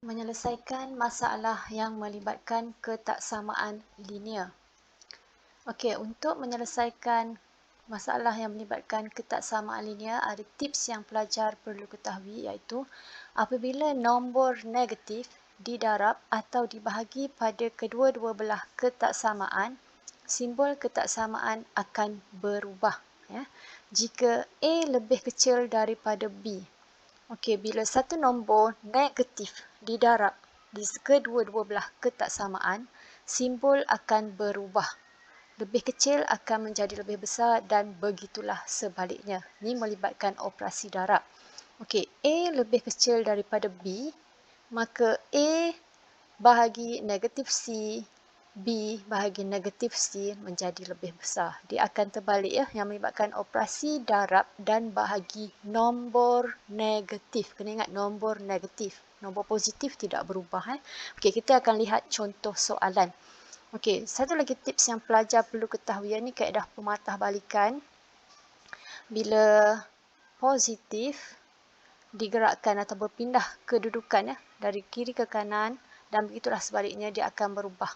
Menyelesaikan masalah yang melibatkan ketaksamaan linear. Okey, untuk menyelesaikan masalah yang melibatkan ketaksamaan linear, ada tips yang pelajar perlu ketahui iaitu apabila nombor negatif didarab atau dibahagi pada kedua-dua belah ketaksamaan, simbol ketaksamaan akan berubah. Ya. Jika A lebih kecil daripada B, okey, bila satu nombor negatif didarab di kedua-dua belah ketaksamaan, simbol akan berubah. Lebih kecil akan menjadi lebih besar dan begitulah sebaliknya. Ini melibatkan operasi darab. Okey, A lebih kecil daripada B, maka A bahagi negatif C, B bahagi negatif C menjadi lebih besar. Dia akan terbalik ya, yang melibatkan operasi darab dan bahagi nombor negatif. Kena ingat nombor negatif. Nombor positif tidak berubah. Okey, kita akan lihat contoh soalan. Okey, satu lagi tips yang pelajar perlu ketahui ni kaedah pematahbalikan. Bila positif digerakkan atau berpindah kedudukan ya, dari kiri ke kanan dan begitulah sebaliknya dia akan berubah.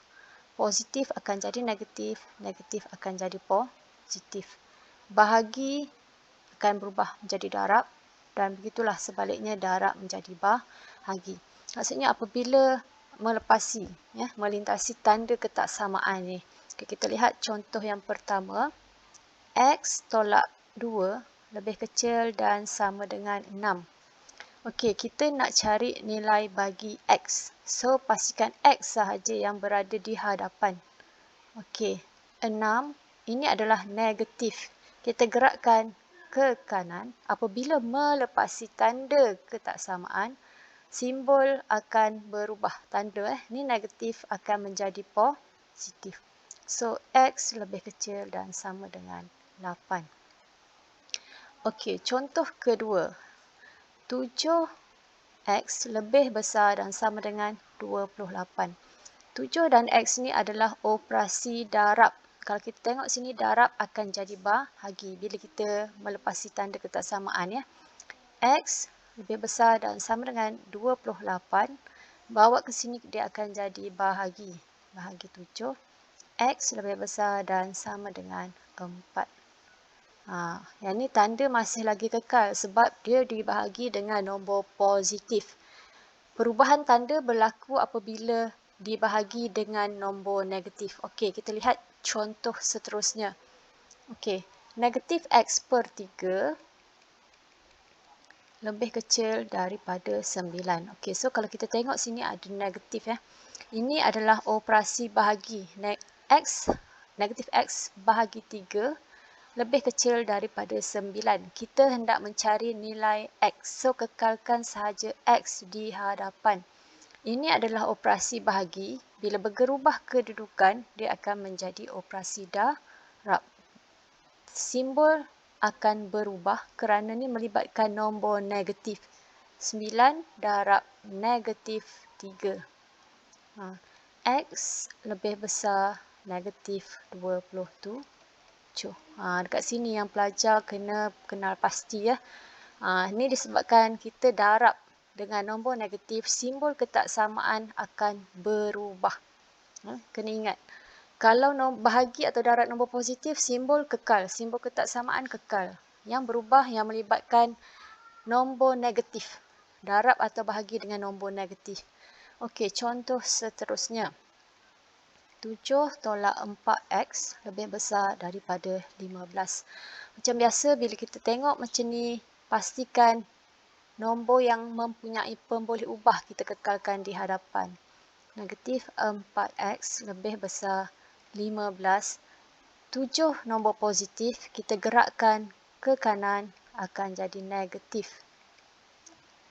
Positif akan jadi negatif, negatif akan jadi positif. Bahagi akan berubah menjadi darab dan begitulah sebaliknya darab menjadi bahagi. Maksudnya apabila melepasi, ya, melintasi tanda ketaksamaan ni. Okay, kita lihat contoh yang pertama. X tolak 2 lebih kecil dan sama dengan 6. Okey, kita nak cari nilai bagi X. So, pastikan X sahaja yang berada di hadapan. Okey, 6 ini adalah negatif. Kita gerakkan ke kanan. Apabila melepasi tanda ketaksamaan, simbol akan berubah. Tanda ni negatif akan menjadi positif. So, X lebih kecil dan sama dengan 8. Okey, contoh kedua. 7x lebih besar dan sama dengan 28. 7 dan x ni adalah operasi darab. Kalau kita tengok sini, darab akan jadi bahagi bila kita melepasi tanda ketaksamaan ya. X lebih besar dan sama dengan 28. Bawa ke sini dia akan jadi bahagi. Bahagi 7. X lebih besar dan sama dengan 4. Yang ni tanda masih lagi kekal sebab dia dibahagi dengan nombor positif. Perubahan tanda berlaku apabila dibahagi dengan nombor negatif. Okey, kita lihat contoh seterusnya. Okey, negatif X per 3 lebih kecil daripada 9. Okey, so kalau kita tengok sini ada negatif ya. Ini adalah operasi bahagi. Negatif X bahagi 3 lebih kecil daripada 9. Kita hendak mencari nilai X. So, kekalkan sahaja X di hadapan. Ini adalah operasi bahagi. Bila bergerubah kedudukan, dia akan menjadi operasi darab. Simbol akan berubah kerana ini melibatkan nombor negatif. 9 darab negatif 3. X lebih besar negatif 27. Dekat sini yang pelajar kena kenal pasti ya. Ini disebabkan kita darab dengan nombor negatif, simbol ketaksamaan akan berubah. Kena ingat. Kalau bahagi atau darab nombor positif, simbol kekal, simbol ketaksamaan kekal. Yang berubah yang melibatkan nombor negatif. Darab atau bahagi dengan nombor negatif. Okey, contoh seterusnya. 7 tolak 4x lebih besar daripada 15. Macam biasa bila kita tengok macam ni, pastikan nombor yang mempunyai pemboleh ubah kita kekalkan di hadapan. Negatif 4x lebih besar 15. 7 nombor positif kita gerakkan ke kanan akan jadi negatif.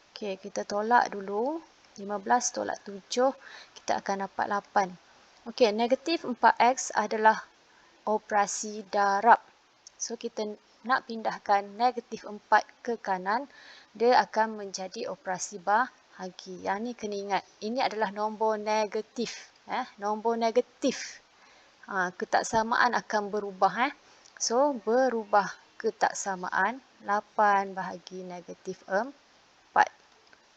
Okey, kita tolak dulu. 15 tolak 7, kita akan dapat 8. Okey, negatif 4x adalah operasi darab. So, kita nak pindahkan negatif 4 ke kanan, dia akan menjadi operasi bahagi. Yang ni kena ingat, ini adalah nombor negatif. Nombor negatif. Ketaksamaan akan berubah. So, berubah ketaksamaan 8 bahagi negatif 4.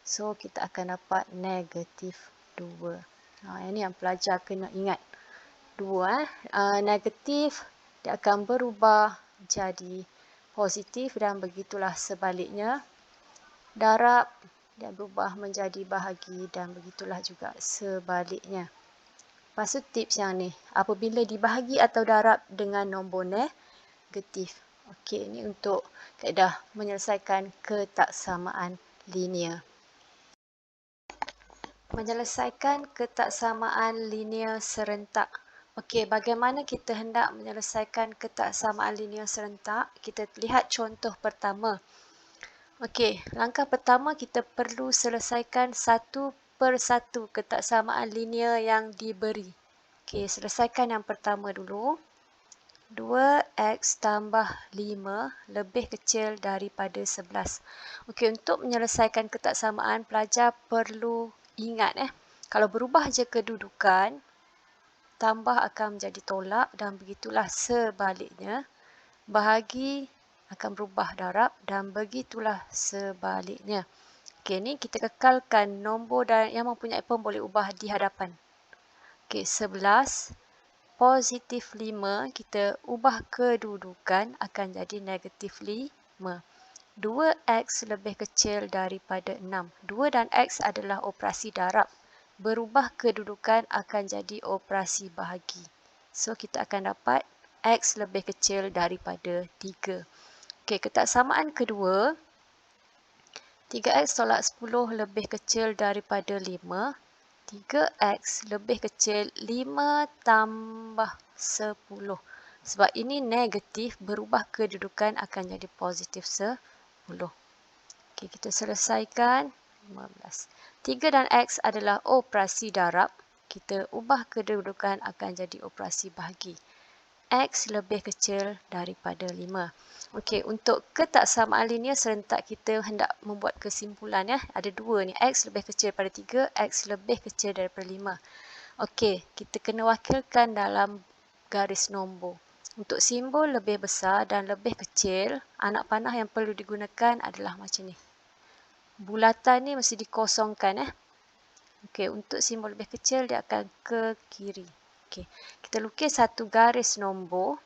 So, kita akan dapat negatif 2. Ini yang pelajar kena ingat. 2. Negatif, dia akan berubah jadi positif dan begitulah sebaliknya. Darab, dia berubah menjadi bahagi dan begitulah juga sebaliknya. Lepas tu tips yang ni, apabila dibahagi atau darab dengan nombor negatif. Okey, ini untuk kaedah menyelesaikan ketaksamaan linear. Menyelesaikan ketaksamaan linear serentak. Okey, bagaimana kita hendak menyelesaikan ketaksamaan linear serentak? Kita lihat contoh pertama. Okey, langkah pertama kita perlu selesaikan satu per satu ketaksamaan linear yang diberi. Okey, selesaikan yang pertama dulu. 2x tambah 5 lebih kecil daripada 11. Okey, untuk menyelesaikan ketaksamaan, pelajar perlu ingat kalau berubah je kedudukan, tambah akan menjadi tolak dan begitulah sebaliknya. Bahagi akan berubah darab dan begitulah sebaliknya. Okey, ni kita kekalkan nombor dan yang mempunyai pemboleh ubah di hadapan. Okey, 11 positif 5, kita ubah kedudukan akan jadi negatif 5. 2x lebih kecil daripada 6. 2 dan x adalah operasi darab. Berubah kedudukan akan jadi operasi bahagi. So, kita akan dapat x lebih kecil daripada 3. Okey, ketaksamaan kedua. 3x tolak 10 lebih kecil daripada 5. 3x lebih kecil 5 tambah 10. Sebab ini negatif, berubah kedudukan akan jadi positif 10. Okey, kita selesaikan 15. 3 dan x adalah operasi darab. Kita ubah kedudukan akan jadi operasi bahagi. X lebih kecil daripada 5. Okey, untuk ketaksamaan linear serentak kita hendak membuat kesimpulan Ada dua ni, X lebih kecil daripada 3, X lebih kecil daripada 5. Okey, kita kena wakilkan dalam garis nombor. Untuk simbol lebih besar dan lebih kecil, anak panah yang perlu digunakan adalah macam ni. Bulatan ni mesti dikosongkan Okey, untuk simbol lebih kecil dia akan ke kiri. Okey, kita lukis satu garis nombor.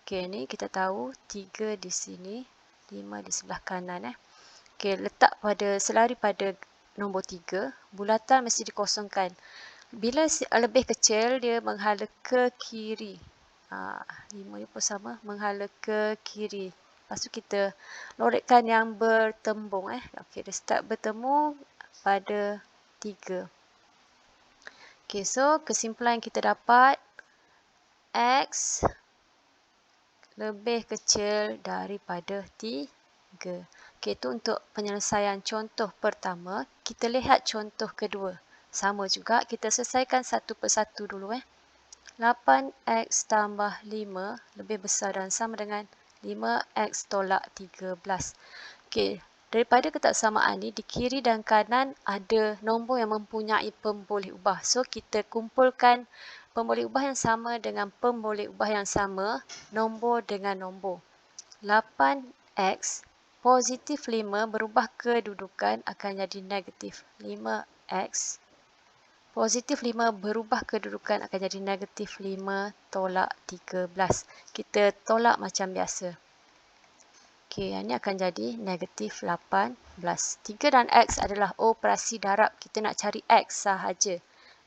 Okey, ni kita tahu 3 di sini, 5 di sebelah kanan Okey, letak selari pada nombor 3, bulatan mesti dikosongkan. Bila lebih kecil dia menghala ke kiri. 5 ni pun sama, menghala ke kiri. Lepas tu kita lorekkan yang bertembung Okey, dia start bertemu pada 3. Okey, so kesimpulan yang kita dapat X lebih kecil daripada 3. Okey, itu untuk penyelesaian contoh pertama. Kita lihat contoh kedua. Sama juga, kita selesaikan satu persatu dulu 8x tambah 5 lebih besar dan sama dengan 5x tolak 13. Okey, daripada ketaksamaan ni, di kiri dan kanan ada nombor yang mempunyai pemboleh ubah. So, kita kumpulkan pemboleh ubah yang sama dengan pemboleh ubah yang sama, nombor dengan nombor. 8x positif 5 berubah kedudukan akan jadi negatif 5x. Positif 5 berubah kedudukan akan jadi negatif 5 tolak 13. Kita tolak macam biasa. Okey, yang ini akan jadi negatif 18. 3 dan x adalah operasi darab. Kita nak cari x sahaja.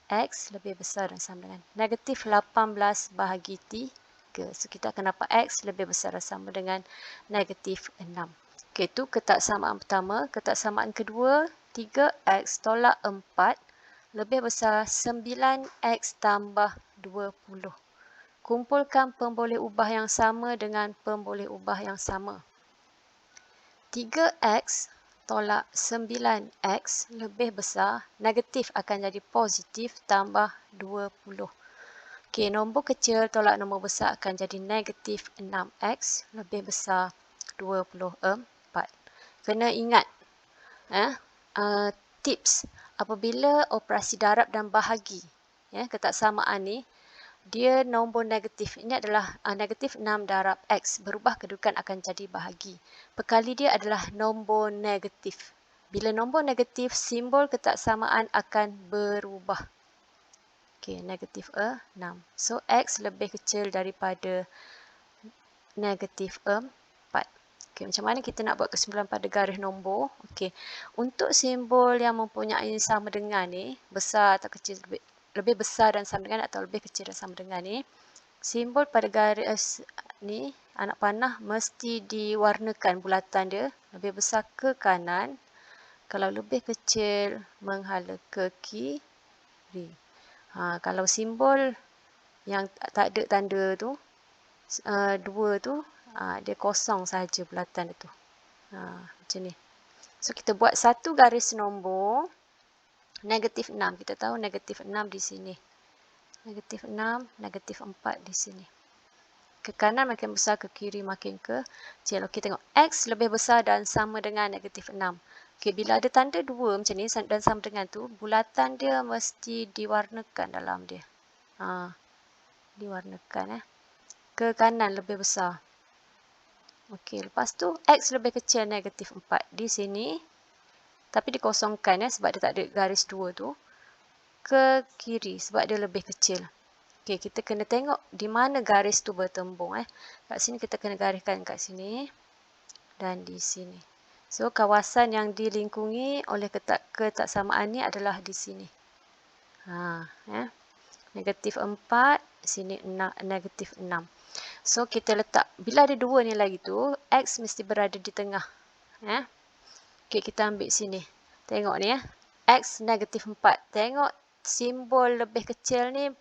X lebih besar dan sama dengan negatif 18 bahagi 3. So, kita akan dapat x lebih besar dan sama dengan negatif 6. Okey, itu ketaksamaan pertama. Ketaksamaan kedua, 3x tolak 4 lebih besar 9x tambah 20. Kumpulkan pemboleh ubah yang sama dengan pemboleh ubah yang sama. 3x tolak 9x lebih besar, negatif akan jadi positif tambah 20. Okey, nombor kecil tolak nombor besar akan jadi negatif 6x lebih besar 24. Kena ingat tips apabila operasi darab dan bahagi ketaksamaan ni dia nombor negatif. Ini adalah negatif 6 darab x. Berubah kedudukan akan jadi bahagi. Pekali dia adalah nombor negatif. Bila nombor negatif, simbol ketaksamaan akan berubah. Okey, negatif 6. So, X lebih kecil daripada negatif 4. Okey, macam mana kita nak buat kesimpulan pada garis nombor? Okey, untuk simbol yang mempunyai sama dengan ni, besar atau kecil, lebih besar dan sama dengan atau lebih kecil dan sama dengan ni, simbol pada garis ni, anak panah mesti diwarnakan bulatan dia lebih besar ke kanan, kalau lebih kecil menghala ke kiri. Kalau simbol yang tak ada tanda tu, 2 tu, dia kosong sahaja bulatan dia tu. Macam ni. So, kita buat satu garis nombor negatif 6. Kita tahu negatif 6 di sini. Negatif 6, negatif 4 di sini. Ke kanan makin besar, ke kiri makin kecil. Okey, tengok. X lebih besar dan sama dengan negatif 6. Okey, bila ada tanda 2 macam ni dan sama dengan tu, bulatan dia mesti diwarnakan dalam dia. Diwarnakan. Ke kanan lebih besar. Okey, lepas tu X lebih kecil negatif 4 di sini. Tapi dikosongkan sebab dia tak ada garis 2 tu. Ke kiri sebab dia lebih kecil. Okey, kita kena tengok di mana garis tu bertembung. Kat sini kita kena gariskan kat sini dan di sini. So, kawasan yang dilingkungi oleh ketaksamaan ni adalah di sini. Negatif 4, sini negatif 6. So, kita letak, bila ada 2 ni lagi tu, X mesti berada di tengah. Okey, kita ambil sini. Tengok ni X negatif 4. Tengok simbol lebih kecil ni,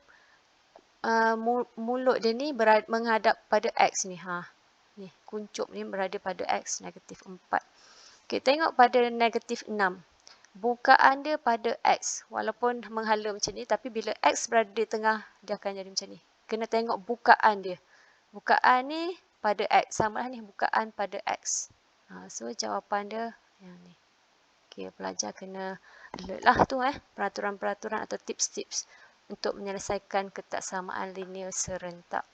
mulut dia ni menghadap pada X ni. Ni, kuncup ni berada pada X negatif 4. Okey, tengok pada negatif 6. Bukaan dia pada X. Walaupun menghala macam ni, tapi bila X berada di tengah, dia akan jadi macam ni. Kena tengok bukaan dia. Bukaan ni pada X. Sama lah ni, bukaan pada X. So, jawapan dia yang ni. Okey, pelajar kena alert lah tu peraturan-peraturan atau tips-tips untuk menyelesaikan ketaksamaan linear serentak.